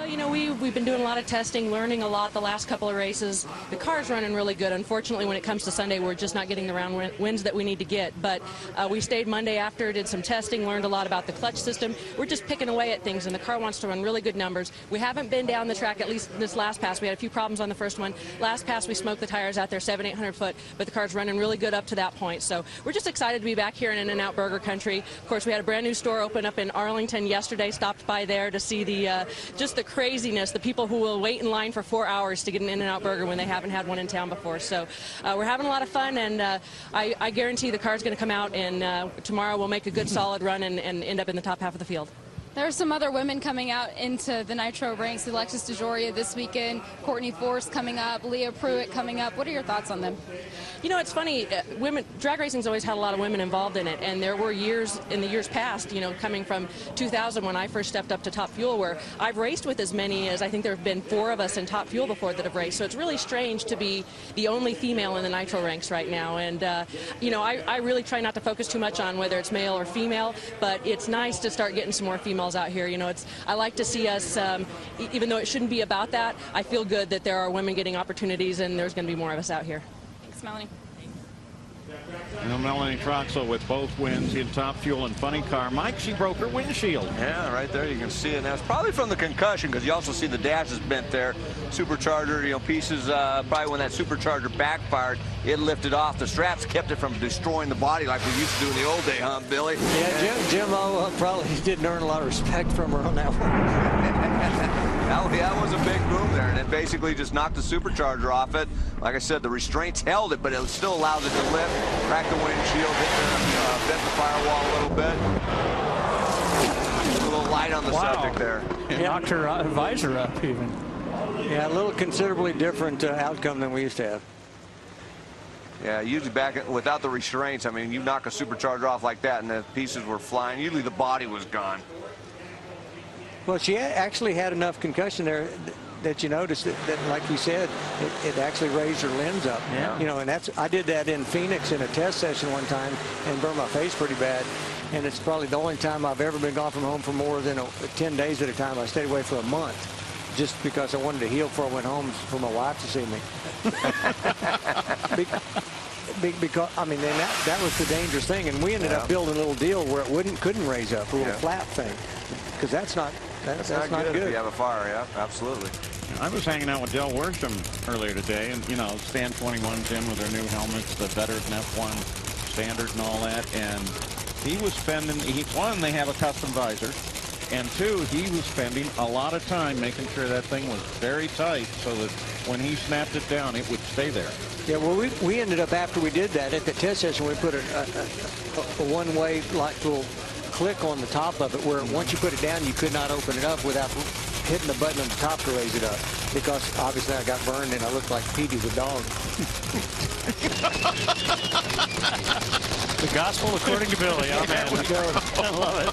Well, you know, we've been doing a lot of testing, learning a lot the last couple of races. The car's running really good. Unfortunately, when it comes to Sunday, we're just not getting the round wins that we need to get. But we stayed Monday after, did some testing, learned a lot about the clutch system. We're just picking away at things, and the car wants to run really good numbers. We haven't been down the track, at least this last pass. We had a few problems on the first one. Last pass, we smoked the tires out there, 700-800 foot, but the car's running really good up to that point. So we're just excited to be back here in In-N-Out Burger Country. Of course, we had a brand new store open up in Arlington yesterday. Stopped by there to see the just the craziness, the people who will wait in line for 4 hours to get an In-N-Out burger when they haven't had one in town before. So we're having a lot of fun, and I guarantee the car's going to come out, and tomorrow we'll make a good solid run and end up in the top half of the field. There are some other women coming out into the Nitro ranks. Alexis DeJoria this weekend, Courtney Force coming up, Leah Pruitt coming up. What are your thoughts on them? You know, it's funny. Drag racing's always had a lot of women involved in it, and there were years in the years past, you know, coming from 2000 when I first stepped up to Top Fuel, where I've raced with as many as I think there have been 4 of us in Top Fuel before that have raced. So it's really strange to be the only female in the Nitro ranks right now. And you know, I really try not to focus too much on whether it's male or female, but it's nice to start getting some more females out here. You know, I like to see us, even though it shouldn't be about that, I feel good that there are women getting opportunities, and there's going to be more of us out here. Thanks, Melanie. And Melanie Troxel with both wins in Top Fuel and Funny Car. Mike, she broke her windshield. Yeah, right there you can see it. Now it's probably from the concussion, because you also see the dash is bent there. Supercharger, you know, pieces, probably when that supercharger backfired, it lifted off. The straps kept it from destroying the body like we used to do in the old day, huh, Billy? Yeah, Jim probably didn't earn a lot of respect from her on that one. That was a big boom there, and it basically just knocked the supercharger off it. Like I said, the restraints held it, but it still allows it to lift, crack the windshield, bent the firewall a little bit. A little light on the subject there. It knocked her visor up even. Yeah, a little considerably different outcome than we used to have. Yeah, usually back without the restraints, I mean, you knock a supercharger off like that and the pieces were flying. Usually the body was gone. Well, she actually had enough concussion there that you noticed that like you said, it actually raised her lens up. Yeah. You know, and I did that in Phoenix in a test session one time and burned my face pretty bad. And it's probably the only time I've ever been gone from home for more than 10 days at a time. I stayed away for a month just because I wanted to heal before I went home for my wife to see me. Because I mean, that was the dangerous thing, and we ended up building a little deal where it couldn't raise up, a little flap thing, because that's not good. If you have a fire. Yeah, absolutely. I was hanging out with Del Worsham earlier today, and you know, Stand 21's in with their new helmets, the better than F1 standard and all that, and he was spending. One, they have a custom visor. And 2, he was spending a lot of time making sure that thing was very tight so that when he snapped it down, it would stay there. Yeah, well, we ended up, after we did that, at the test session, we put a one-way like little click on the top of it where once you put it down, you could not open it up without hitting the button on the top to raise it up. Because obviously I got burned and I looked like Petey the dog. The gospel according to Billy. Oh, man. I love it.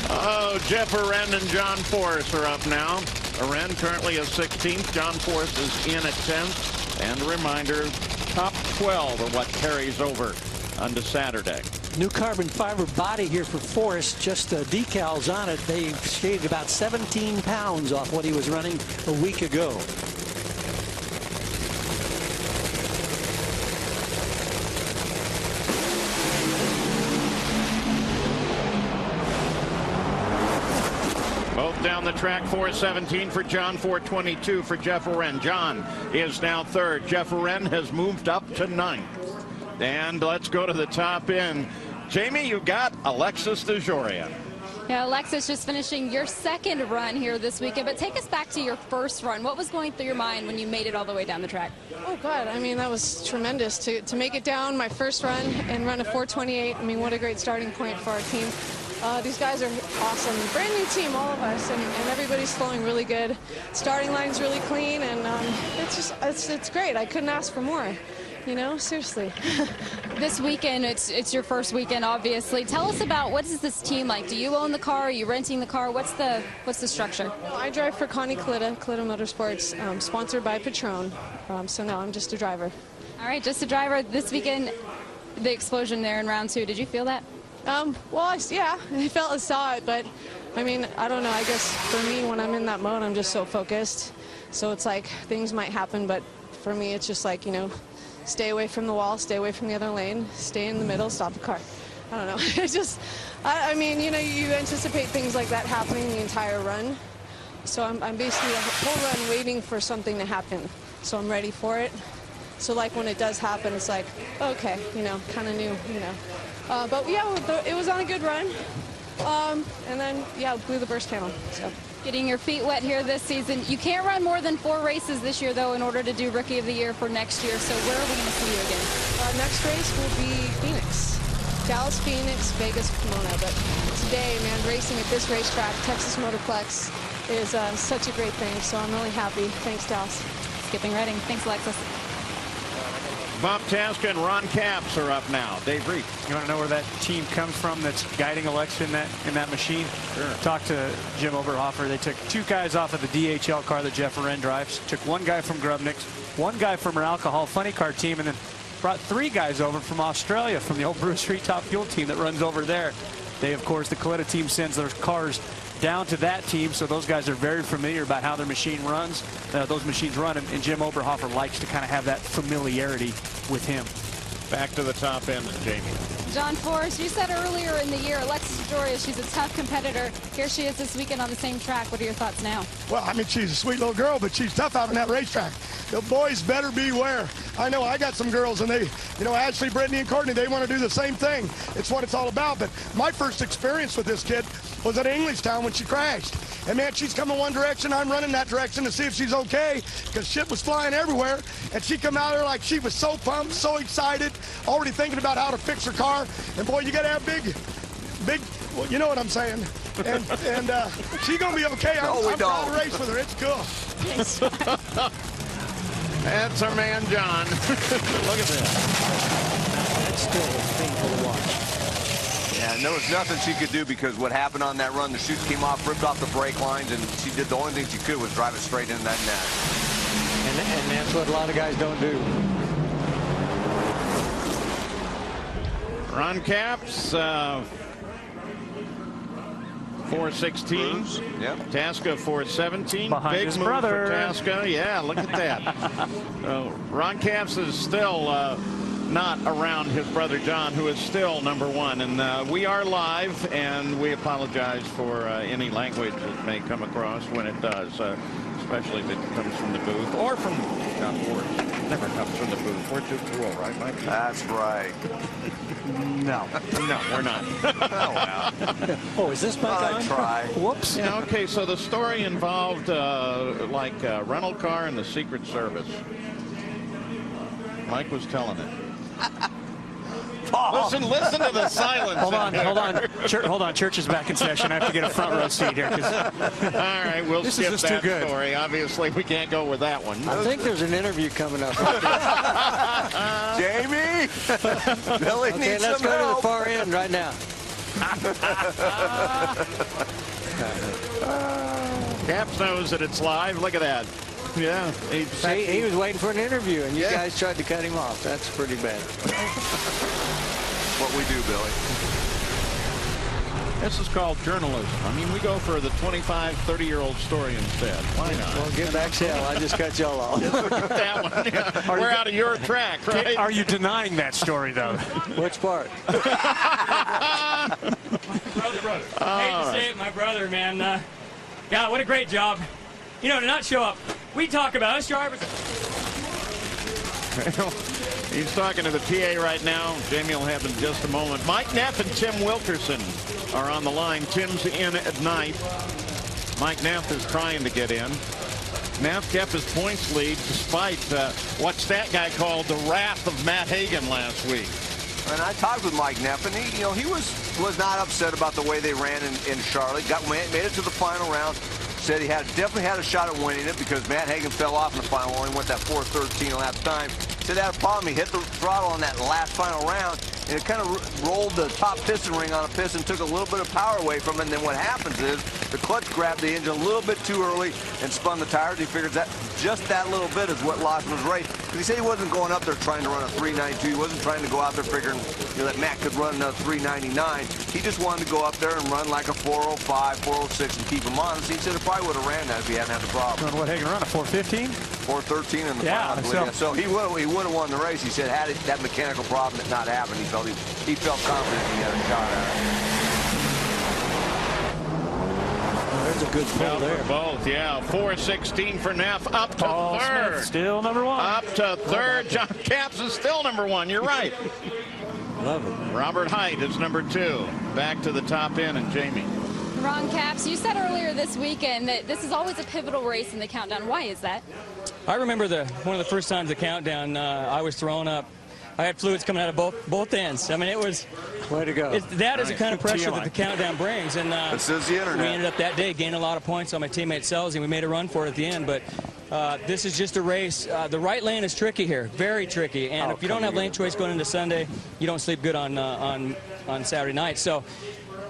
Oh, Jeff Arend and John Force are up now. Arend currently is 16th. John Force is in at 10th. And a reminder, top 12 are what carries over onto Saturday. New carbon fiber body here for Force, just decals on it. They shaved about 17 pounds off what he was running a week ago. Both down the track, 4:17 for John, 4:22 for Jeff Arend. John is now 3rd. Jeff Arend has moved up to 9th. And let's go to the top end. Jamie, you got Alexis DeJoria. Yeah, Alexis, just finishing your 2nd run here this weekend, but take us back to your first run. What was going through your mind when you made it all the way down the track? Oh, God, I mean, that was tremendous to make it down my first run and run a 4:28. I mean, what a great starting point for our team. These guys are awesome. Brand new team, all of us, and everybody's flowing really good. Starting line's really clean, and it's great. I couldn't ask for more. You know, seriously. This weekend, it's your first weekend, obviously. Tell us about what is this team like? Do you own the car? Are you renting the car? What's the structure? Well, I drive for Connie Clitta Motorsports, sponsored by Patron. So no, I'm just a driver. All right, just a driver. This weekend, the explosion there in round 2. Did you feel that? Well, yeah, I felt and saw it, but I mean, I don't know. I guess for me, when I'm in that mode, I'm just so focused. So it's like things might happen, but for me, it's just like, you know, stay away from the wall, stay away from the other lane, stay in the middle, stop the car. I don't know. It's just, I mean, you know, you anticipate things like that happening the entire run. So I'm basically the whole run waiting for something to happen. So I'm ready for it. So like when it does happen, it's like, okay, you know, kind of new, you know. But yeah, it was on a good run. And then, yeah, blew the burst panel. So. Getting your feet wet here this season. You can't run more than 4 races this year, though, in order to do Rookie of the Year for next year. So where are we going to see you again? Next race will be Phoenix. Dallas, Phoenix, Vegas, Pomona. But today, man, racing at this racetrack, Texas Motorplex, is such a great thing. So I'm really happy. Thanks, Dallas. Skipping Redding. Thanks, Alexis. Bob Tasca and Ron Capps are up now. Dave Reed. You want to know where that team comes from that's guiding Alexa in that machine? Sure. Talked to Jim Oberhofer. They took 2 guys off of the DHL car that Jeff Wren drives. Took 1 guy from Grubnick's, 1 guy from our alcohol funny car team, and then brought 3 guys over from Australia from the old Bruce Street Top Fuel team that runs over there. They, of course, the Coletta team sends their cars down to that team, so those guys are very familiar about how their machine runs, those machines run, and Jim Oberhofer likes to kind of have that familiarity with him. Back to the top end, Jamie. John Forrest, you said earlier in the year, Alexis Joria, she's a tough competitor. Here she is this weekend on the same track. What are your thoughts now? Well, I mean, she's a sweet little girl, but she's tough out on that racetrack. The boys better beware. I know I got some girls, and they, you know, Ashley, Brittany, and Courtney, they want to do the same thing. It's what it's all about. But my first experience with this kid was at Englishtown when she crashed. And, man, she's coming one direction. I'm running that direction to see if she's okay because shit was flying everywhere. And she come out there like she was so pumped, so excited, already thinking about how to fix her car. And, boy, you got to have big, well, you know what I'm saying. And she's going to be okay. I'm proud to race with her. It's cool. That's our man, John. Look at this. That's still painful to watch. Yeah, and there was nothing she could do because what happened on that run, the chutes came off, ripped off the brake lines, and she did the only thing she could was drive it straight into that net. And that's what a lot of guys don't do. Ron Capps, 416. Yep. Tasca 417. Behind Big his move brother. for Tasca. Yeah, look at that. Ron Capps is still not around his brother John, who is still #1. And we are live, and we apologize for any language that may come across when it does, especially if it comes from the booth or from John Forrest. Never comes from the booth. We're too cool, right, Mike? That's right. No, we're not. Oh, wow. Oh, is this mic on? I try. Whoops. Yeah, okay, so the story involved like a rental car and the Secret Service. Mike was telling it. Listen to the silence. Hold on. Church is back in session. I have to get a front row seat here. All right, we'll skip is that too good. story. Obviously, we can't go with that one. I think there's an interview coming up. Jamie! Billy Okay, needs let's some go to the help. far end right now. Capps knows that it's live. Look at that. Yeah. See, he was waiting for an interview, and you guys tried to cut him off. That's pretty bad. What we do, Billy. This is called journalism. I mean, we go for the 25, 30-year-old story instead. Why not? Well, get back to hell. I just cut y'all off. That one. Yeah. We're out of your track, right? Are you denying that story, though? Which part? Brother. I hate to say it, my brother, man. God, what a great job. You know, to not show up. We talk about us drivers. He's talking to the PA right now. Jamie will have in just a moment. Mike Neff and Tim Wilkerson are on the line. Tim's in at night. Mike Neff is trying to get in. Neff kept his points lead despite what stat guy called the wrath of Matt Hagan last week. And I talked with Mike Neff, and he was not upset about the way they ran in Charlotte. Made it to the final round. Said he definitely had a shot at winning it because Matt Hagan fell off in the final. Only went that 4:13 lap time. Said that problem. He hit the throttle on that last final round, and it kind of rolled the top piston ring on a piston, took a little bit of power away from it. And then what happens is The clutch grabbed the engine a little bit too early and spun the tires. He figured that just that little bit is what lost him his race. Because he said he wasn't going up there trying to run a 392. He wasn't trying to go out there figuring, you know, that Matt could run a 399. He just wanted to go up there and run like a 405, 406 and keep him on. So he said it probably would have ran that if he hadn't had the problem. What, Hagen run a 415? 413 in the final, I believe. So he would have won the race. He said had that mechanical problem had not happened, he felt confident he had a shot at it. There's a good pull there. Both, yeah. 416 for Neff, up to third. Smith still number one. Up to third. John Capps is still number one. You're right. Love it. Robert Height is number 2. Back to the top end, and Jamie. Ron Capps, you said earlier this weekend that this is always a pivotal race in the countdown. Why is that? I remember one of the first times the countdown, I was thrown up. I had fluids coming out of both ends. I mean, it was... Way to go. That is the kind of pressure that the countdown brings. And this is the internet. We ended up that day gaining a lot of points on my teammate Selzy, and we made a run for it at the end. But this is just a race. The right lane is tricky here, very tricky. And if you don't have lane choice going into Sunday, you don't sleep good on Saturday night. So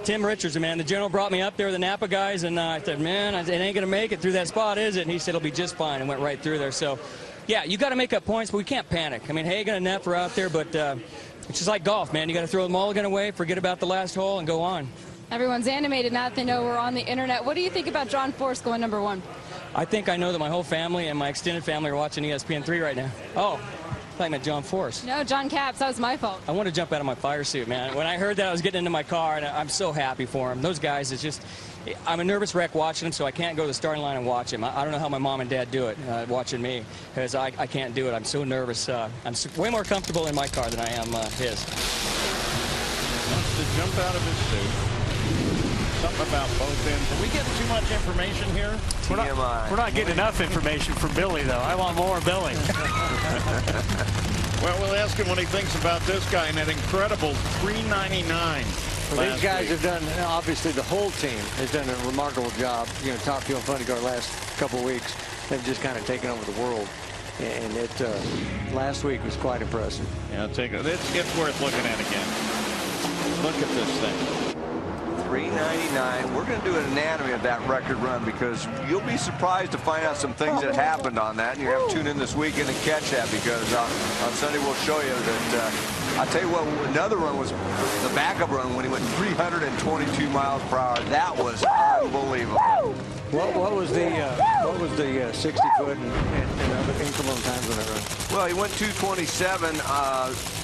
Tim Richards, man, the general brought me up there with the Napa guys, and I said, man, it ain't going to make it through that spot, is it? And he said, it'll be just fine, and went right through there. So, yeah, you got to make up points, but we can't panic. I mean, Hagen and Neff are out there, but it's just like golf, man. You got to throw the mulligan away, forget about the last hole, and go on. Everyone's animated now that they know we're on the internet. What do you think about John Force going number 1? I think I know that my whole family and my extended family are watching ESPN3 right now. Oh, I thought I meant John Force. No, John Capps. That was my fault. I want to jump out of my fire suit, man. When I heard that, I was getting into my car, and I'm so happy for him. Those guys, it's just... I'm a nervous wreck watching them, so I can't go to the starting line and watch him. I don't know how my mom and dad do it, watching me, because I can't do it. I'm so nervous. I'm way more comfortable in my car than I am his. Wants to jump out of his suit. Something about both ends. Are we getting too much information here? We're not getting enough information from Billy, though. I want more Billy. Well, we'll ask him what he thinks about this guy and that incredible 399. Well, these guys have done, obviously the whole team has done a remarkable job. You know, Top Fuel and Funny Car last couple of weeks have just kind of taken over the world. And it last week was quite impressive. Yeah, it's worth looking at again. Look at this thing. 399. We're going to do an anatomy of that record run because you'll be surprised to find out some things that happened on that. And you have to tune in this weekend and catch that because on Sunday we'll show you that. I'll tell you what, another run was the backup run when he went 322 miles per hour. That was unbelievable. What was the 60 foot and other incremental times on that run? Well, he went 227.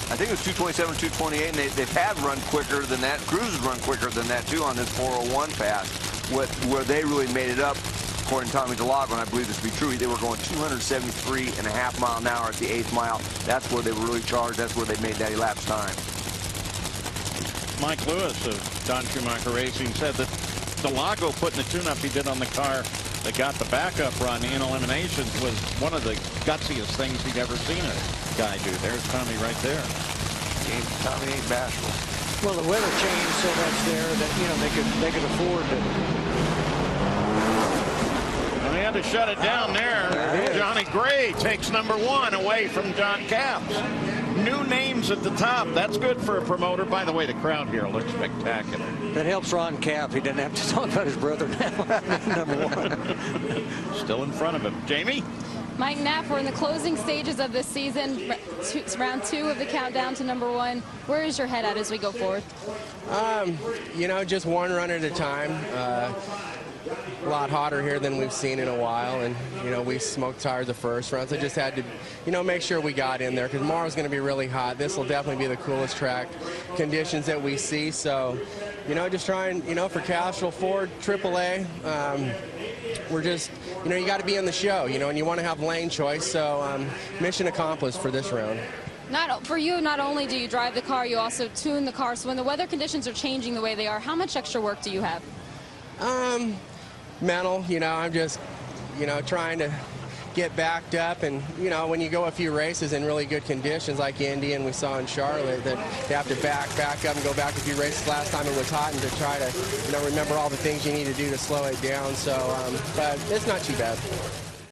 I think it was 227, 228, and they've had run quicker than that. Cruises run quicker than that, too, on this 401 pass, where they really made it up. According to Tommy DeLago, and I believe this to be true, they were going 273.5 mile an hour at the 8th mile. That's where they were really charged. That's where they made that elapsed time. Mike Lewis of Don Schumacher Racing said that DeLago putting the tune-up he did on the car that got the backup run in eliminations was one of the gutsiest things he'd ever seen a guy do. There's Tommy right there. Tommy ain't bashful. Well, the weather changed so much there that, you know, they could afford to. They had to shut it down there. Johnny Gray takes number 1 away from John Capps. New names at the top. That's good for a promoter. By the way, the crowd here looks spectacular. That helps Ron Capps. He doesn't have to talk about his brother now. Number 1. Still in front of him. Jamie? Mike Neff, we're in the closing stages of this season. It's round 2 of the countdown to number 1. Where is your head at as we go forward? You know, just one run at a time. A lot hotter here than we've seen in a while, and you know, we smoked tires the first run, so just had to, you know, make sure we got in there because tomorrow's going to be really hot. This will definitely be the coolest track conditions that we see, so you know, just trying, you know, for Castrol Ford AAA, we're just, you know, you got to be in the show, you know, and you want to have lane choice, so mission accomplished for this round. For you, not only do you drive the car, you also tune the car, so when the weather conditions are changing the way they are, how much extra work do you have? Mental, you know, I'm just, you know, trying to get backed up, and you know, when you go a few races in really good conditions like Indy and we saw in Charlotte, that you have to back up and go back a few races. Last time it was hot, and to try to, you know, remember all the things you need to do to slow it down. So, but it's not too bad.